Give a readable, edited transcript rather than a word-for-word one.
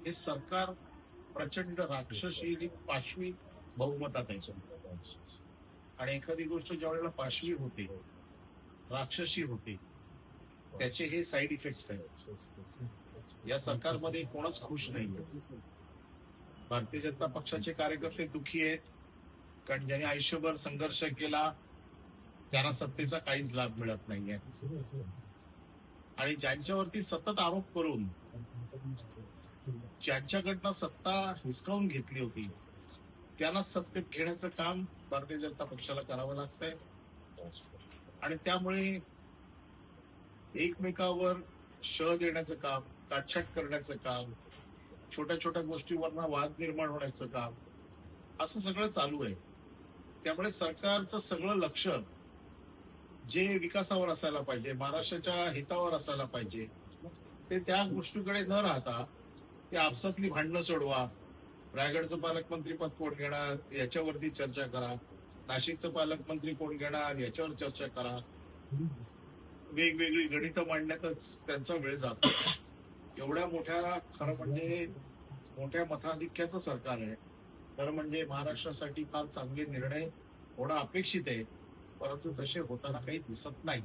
हे सरकार प्रचंड राक्षसी आणि पाशवी बहुमतात आहे. आणि एखादी गोष्ट ज्या वेळेला पाशवी होते, राक्षसी होते, त्याचे हे साईड इफेक्ट्स आहेत. या सरकारमध्ये कोणच खुश नाही. भारतीय जनता पक्षाचे कार्यकर्ते दुखी आहेत, कारण ज्यांनी आयुष्यभर संघर्ष केला त्यांना सत्तेचा काहीच लाभ मिळत नाहीये. आणि ज्यांच्यावरती सतत आरोप करून ज्यांच्याकडनं सत्ता हिसकावून घेतली होती त्यांना सत्तेत घेण्याचं काम भारतीय जनता पक्षाला करावं लागतंय. आणि त्यामुळे एकमेकावर शह देण्याचं काम, काटछाट करण्याचं काम, छोट्या छोट्या गोष्टीवरनं वाद निर्माण होण्याचं काम, असं सगळं चालू आहे. त्यामुळे सरकारचं सगळं लक्ष जे विकासावर असायला पाहिजे, महाराष्ट्राच्या हितावर असायला पाहिजे, ते त्या गोष्टीकडे न राहता ते आपसातली भांडणं सोडवा. रायगडचं पालकमंत्री पद कोण घेणार याच्यावरती चर्चा करा, नाशिकचं पालकमंत्री कोण घेणार याच्यावर चर्चा करा. वेगवेगळी गणितं मांडण्यातच त्यांचा वेळ जातो. एवढ्या मोठ्या, खरं म्हणजे मोठ्या मताधिक्याचं सरकार आहे. खरं म्हणजे महाराष्ट्रासाठी फार चांगले निर्णय होणं अपेक्षित आहे, परंतु तसे होताना काही दिसत नाही.